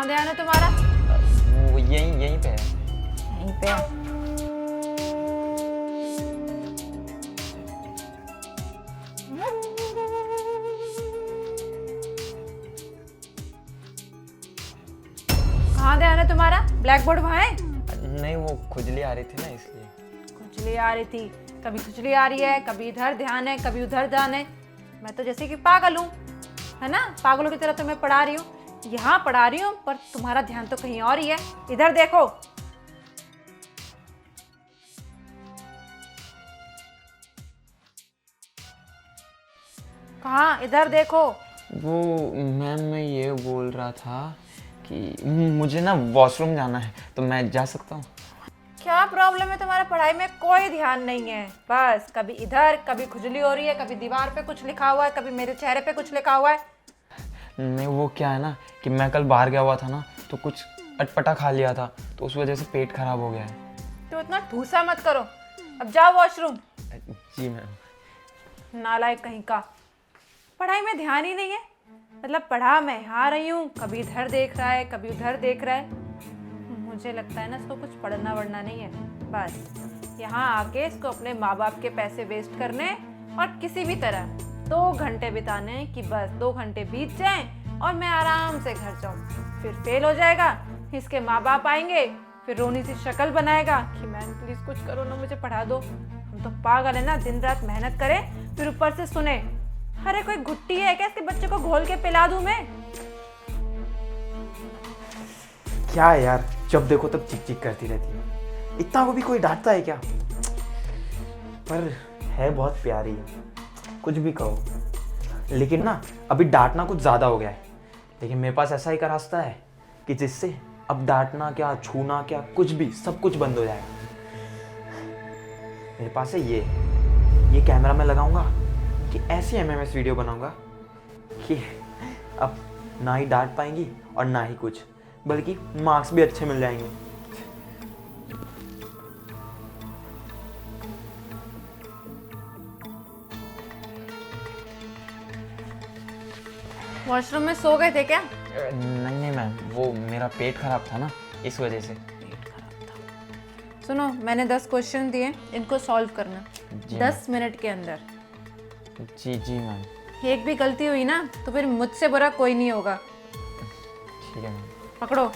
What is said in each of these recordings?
कहाँ ध्यान है तुम्हारा? वो यहीं यहीं पे है। यहीं पे है। कहाँ ध्यान है तुम्हारा? ब्लैक बोर्ड वहाँ है? नहीं, वो खुजली आ रही थी ना इसलिए। खुजली आ रही थी, कभी खुजली आ रही है, कभी इधर ध्यान है, कभी उधर ध्यान है। मैं तो जैसे कि पागल हूँ, है ना? पागलों की तरह तुम्हें पढ़ा रही हूँ, यहाँ पढ़ा रही हूँ, पर तुम्हारा ध्यान तो कहीं और ही है। इधर देखो। कहाँ? इधर देखो। वो मैम, मैं ये बोल रहा था कि मुझे ना वॉशरूम जाना है, तो मैं जा सकता हूँ? क्या प्रॉब्लम है तुम्हारा? पढ़ाई में कोई ध्यान नहीं है, बस कभी इधर, कभी खुजली हो रही है, कभी दीवार पे कुछ लिखा हुआ है, कभी मेरे चेहरे पे कुछ लिखा हुआ है। नहीं, वो क्या है ना कि मैं कल बाहर गया हुआ था ना, तो कुछ अटपटा खा लिया था, तो उस वजह से पेट खराब हो गया है। तो इतना ठूसा मत करो, अब जाओ वॉशरूम। जी मैम। नालायक कहीं का, पढ़ाई में ध्यान ही नहीं है। मतलब पढ़ा मैं यहाँ रही हूँ, कभी इधर देख रहा है, कभी उधर देख रहा है। मुझे लगता है ना इसको कुछ पढ़ना वढ़ना नहीं है, बस यहाँ आके इसको अपने माँ बाप के पैसे वेस्ट करने और किसी भी तरह 2 घंटे बिताने कि बस 2 घंटे बीत जाएं और मैं आराम से घर जाऊँ। फिर फेल हो जाएगा, इसके माँ बाप आएंगे, फिर रोनी सी शक्ल बनाएगा कि मैम प्लीज कुछ करो ना, मुझे पढ़ा दो। हम तो पागल है ना, दिन रात मेहनत करें, फिर ऊपर से सुने अरे कोई घुट्टी है क्या, इसके बच्चे को घोल के पिला दूं मैं? क्या है यार, जब देखो तब चिक चिक करती रहती है। इतना को भी कोई डांटता है क्या? पर है बहुत प्यारी है, कुछ भी कहो। लेकिन ना अभी डांटना कुछ ज़्यादा हो गया है। लेकिन मेरे पास ऐसा ही का रास्ता है कि जिससे अब डांटना क्या, छूना क्या, कुछ भी, सब कुछ बंद हो जाएगा। मेरे पास है ये कैमरा मैं लगाऊंगा कि ऐसी एमएमएस वीडियो बनाऊंगा कि अब ना ही डांट पाएंगी और ना ही कुछ, बल्कि मार्क्स भी अच्छे मिल जाएंगे। वॉशरूम में सो गए थे क्या? नहीं नहीं मैम, वो मेरा पेट खराब था ना, इस वजह से। सुनो, मैंने 10 क्वेश्चन दिए, इनको सॉल्व करना जी 10 मिनट के अंदर। जी जी मैम। एक भी गलती हुई ना तो फिर मुझसे बुरा कोई नहीं होगा। ठीक है मैम। पकड़ो।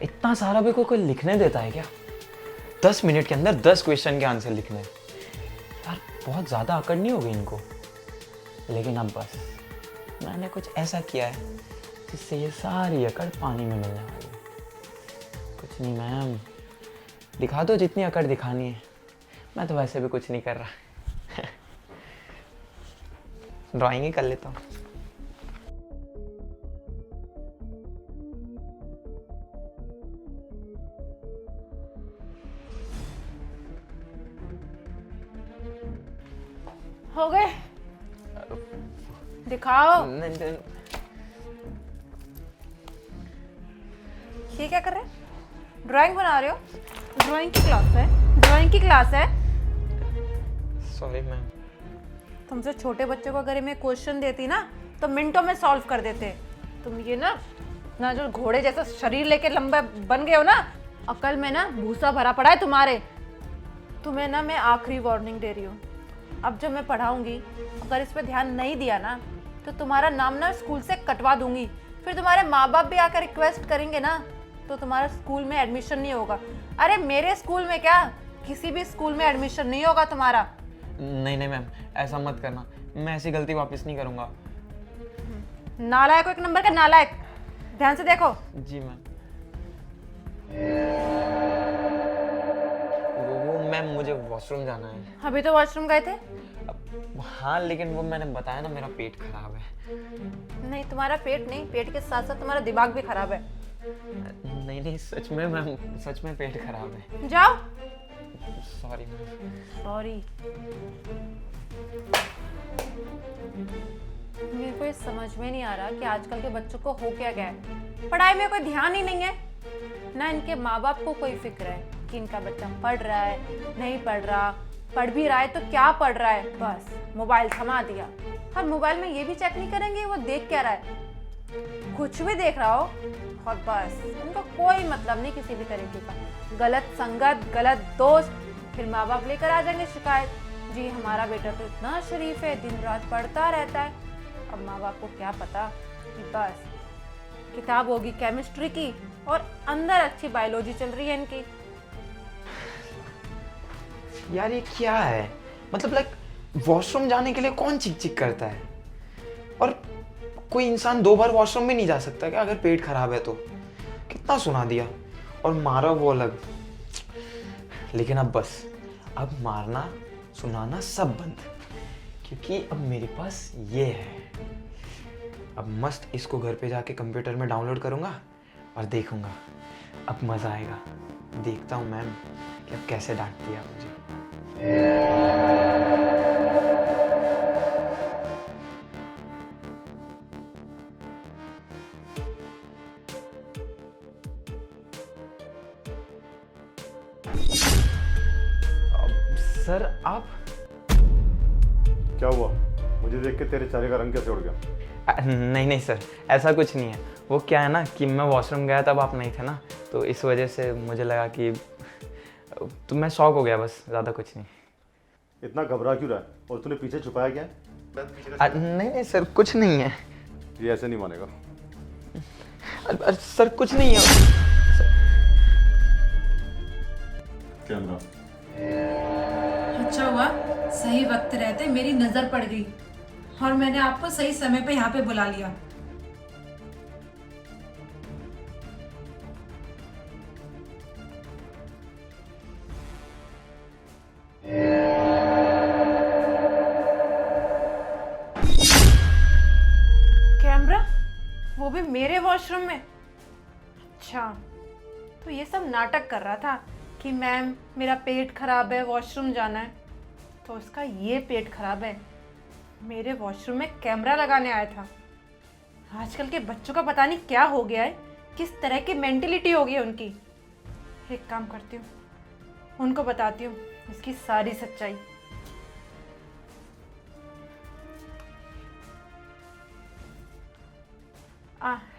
इतना सारा भी कोई लिखने देता है क्या? 10 मिनट के अंदर 10 क्वेश्चन के आंसर लिखने हैं यार, बहुत ज़्यादा अकड़ नहीं होगी इनको। लेकिन अब बस मैंने कुछ ऐसा किया है जिससे ये सारी अकड़ पानी में मिलने वाली है। कुछ नहीं मैम, दिखा दो जितनी अकड़ दिखानी है, मैं तो वैसे भी कुछ नहीं कर रहा। ड्राइंग ही कर लेता हूँ। हो गए? दिखाओ। नहीं, ये क्या कर रहे हैं? ड्राइंग बना रहे हो? ड्राइंग की क्लास है, ड्राइंग की क्लास है। Sorry ma'am. तुमसे छोटे बच्चे को अगर मैं क्वेश्चन देती ना तो मिनटों में सॉल्व कर देते। तुम ये ना जो घोड़े जैसा शरीर लेके लंबा बन गए हो ना, अकल में ना भूसा भरा पड़ा है तुम्हारे। तुम्हें ना मैं आखिरी वार्निंग दे रही हूँ, अब जो मैं पढ़ाऊंगी अगर इस पे ध्यान नहीं दिया ना तो तुम्हारा नाम ना स्कूल से कटवा दूंगी। फिर तुम्हारे माँ बाप भी आकर रिक्वेस्ट करेंगे ना तो तुम्हारा स्कूल में एडमिशन नहीं होगा। अरे मेरे स्कूल में क्या, किसी भी स्कूल में एडमिशन नहीं होगा तुम्हारा। नहीं नहीं मैम, ऐसा मत करना, मैं ऐसी गलती वापस नहीं करूँगा। नालायक हो, एक नंबर का नालायक। ध्यान से देखो। जी मैम। वो मैम, मुझे वॉशरूम जाना है। अभी तो वॉशरूम गए थे। हाँ, लेकिन वो मैंने बताया ना, मेरा पेट खराब है। नहीं, तुम्हारा पेट नहीं, पेट के साथ साथ तुम्हारा दिमाग भी खराब है। नहीं नहीं, सच में मैम, सच में पेट खराब है। जाओ। Sorry ma'am. सॉरी। मेरे को ये समझ में नहीं आ रहा कि आजकल के बच्चों को हो क्या गया है। पढ़ाई में कोई ध्यान ही नहीं है ना, इनके माँ बाप को कोई फिक्र है कि इनका बच्चा पढ़ रहा है नहीं पढ़ रहा, पढ़ भी रहा है तो क्या पढ़ रहा है, बस मोबाइल थमा दिया। और मोबाइल में ये भी चेक नहीं करेंगे वो देख क्या रहा है, कुछ भी देख रहा हो और बस उनको कोई मतलब नहीं किसी भी तरीके का। गलत संगत, गलत दोस्त, फिर माँ बाप लेकर आ जाएंगे शिकायत, जी हमारा बेटा तो इतना शरीफ है, दिन रात पढ़ता रहता है। अब माँ बाप को क्या पता कि बस किताब होगी केमिस्ट्री की और अंदर अच्छी बायोलॉजी चल रही है इनकी। यार ये क्या है, मतलब लाइक वॉशरूम जाने के लिए कौन चिक चिक करता है? और कोई इंसान 2 बार वॉशरूम में नहीं जा सकता क्या अगर पेट खराब है तो? कितना सुना दिया और मारा वो अलग। लेकिन अब बस, अब मारना सुनाना सब बंद, क्योंकि अब मेरे पास ये है। अब मस्त इसको घर पे जाके कंप्यूटर में डाउनलोड करूँगा और देखूँगा, अब मज़ा आएगा। देखता हूँ मैम कि अब कैसे डांटती है मुझे। सर आप क्या हुआ? मुझे देख के तेरे चेहरे का रंग कैसे उड़ गया? नहीं नहीं सर, ऐसा कुछ नहीं है। वो क्या है ना कि मैं वॉशरूम गया तब आप नहीं थे ना, तो इस वजह से मुझे लगा कि तो मैं शॉक हो गया, बस ज़्यादा कुछ नहीं। इतना घबरा क्यों रहा है? और तूने पीछे छुपाया क्या है? नहीं नहीं सर, कुछ नहीं है। ये ऐसे नहीं मानेगा। सर कुछ नहीं है। कैमरा। अच्छा हुआ सही वक्त रहते मेरी नजर पड़ गई और मैंने आपको सही समय पे यहाँ पे बुला लिया। कैमरा, वो भी मेरे वॉशरूम में? अच्छा, तो ये सब नाटक कर रहा था कि मैम मेरा पेट खराब है, वॉशरूम जाना है, तो उसका ये पेट खराब है मेरे वॉशरूम में कैमरा लगाने आया था। आजकल के बच्चों का पता नहीं क्या हो गया है, किस तरह की मेंटेलिटी हो गई है उनकी। एक काम करती हूँ, उनको बताती हूँ इसकी सारी सच्चाई।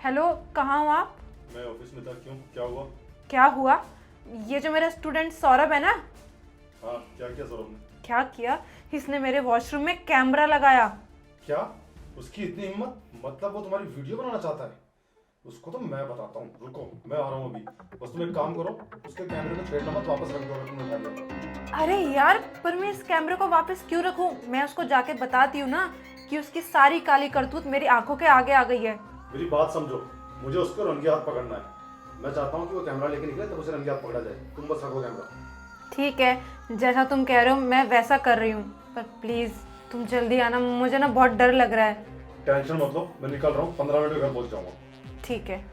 हेलो, कहाँ हो आप? मैं ऑफिस में था। क्यों, क्या हुआ? क्या हुआ? ये जो मेरा स्टूडेंट सौरभ है ना, हाँ, क्या किया सौरभ ने? क्या किया, इसने मेरे वॉशरूम में कैमरा लगाया। क्या? उसकी इतनी हिम्मत? मतलब वो तुम्हारी वीडियो बनाना चाहता है? उसको तो मैं बताता हूँ, रुको मैं आ रहा हूँ अभी। बस तुम एक काम करो, उसके कैमरे को छेड़ना मत, वापस रख दो अगर तुमने उठा लिया। अरे यार, पर मैं इस कैमरे को वापस क्यों रखूं? मैं उसको जाके बताती हूँ ना कि उसकी सारी काली करतूत मेरी आंखों के आगे आ गई है। मेरी बात समझो, मुझे उसको रंगे हाथ पकड़ना है। मैं चाहता हूँ कि वो कैमरा लेके निकले तब उसे रंगे हाथ पकड़ा जाए। तुम बस रखो कैमरा। ठीक है, जैसा तुम कह रहे हो मैं वैसा कर रही हूँ, पर प्लीज तुम जल्दी आना, मुझे ना बहुत डर लग रहा है। टेंशन मत लो, मैं निकल रहा हूँ, 15 मिनट में घर पहुँच जाऊँगा। ठीक है।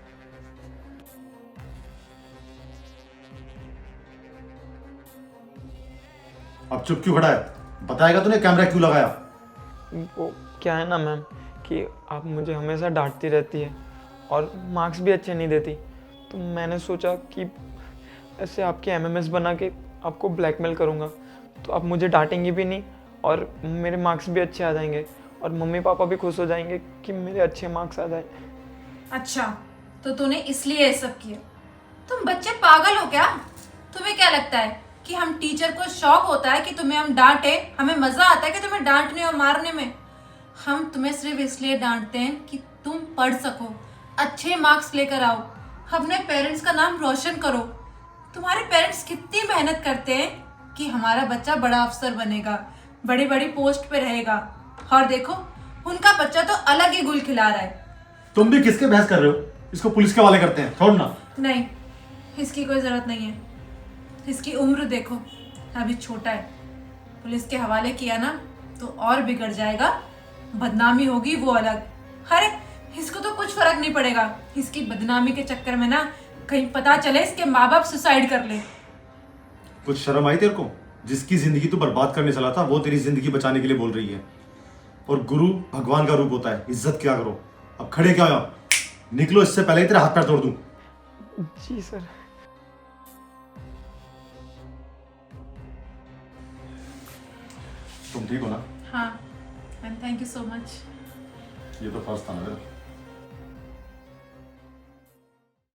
अब चुप क्यों खड़ा है? बताएगा तूने कैमरा क्यों लगाया? वो क्या है ना मैम कि आप मुझे हमेशा डांटती रहती है और मार्क्स भी अच्छे नहीं देती, तो मैंने सोचा कि ऐसे आपके एमएमएस बना के आपको ब्लैकमेल करूँगा, तो आप मुझे डांटेंगी भी नहीं और मेरे मार्क्स भी अच्छे आ जाएंगे और मम्मी पापा भी खुश हो जाएंगे कि मेरे अच्छे मार्क्स आ जाए। अच्छा, तो तूने इसलिए ये सब किया? तुम बच्चे पागल हो क्या? तुम्हें क्या लगता है कि हम टीचर को शौक होता है कि तुम्हें हम डांटे, हमें मजा आता है कि तुम्हें डांटने और मारने में? हम तुम्हें सिर्फ इसलिए डांटते हैं कि तुम पढ़ सको, अच्छे मार्क्स लेकर आओ, अपने पेरेंट्स का नाम रोशन करो। तुम्हारे पेरेंट्स कितनी मेहनत करते हैं कि हमारा बच्चा बड़ा अफसर बनेगा, बड़ी बड़ी पोस्ट पे रहेगा, और देखो उनका बच्चा तो अलग ही गुल खिला रहा है। तुम भी किसके बहस कर रहे हो? इसको पुलिस के हवाले करते हैं, छोड़ ना। नहीं, इसकी कोई जरूरत नहीं है। इसकी उम्र देखो, अभी छोटा है, पुलिस के हवाले किया ना तो और बिगड़ जाएगा, बदनामी होगी वो अलग। अरे इसको तो कुछ फर्क नहीं पड़ेगा, इसकी बदनामी के चक्कर में ना कहीं पता चले इसके माँ बाप सुसाइड कर ले। कुछ शर्म आई तेरे को? जिसकी जिंदगी तू बर्बाद करने चला था वो तेरी जिंदगी बचाने के लिए बोल रही है। और गुरु भगवान का रूप होता है, इज्जत क्या करो। अब खड़े क्या हो? निकलो, इससे पहले ही तेरा हाथ पैर तोड़ दूं। जी सर। तुम ठीक हो ना? हाँ, and thank you so much. ये तो फर्स्ट था ना मेरा।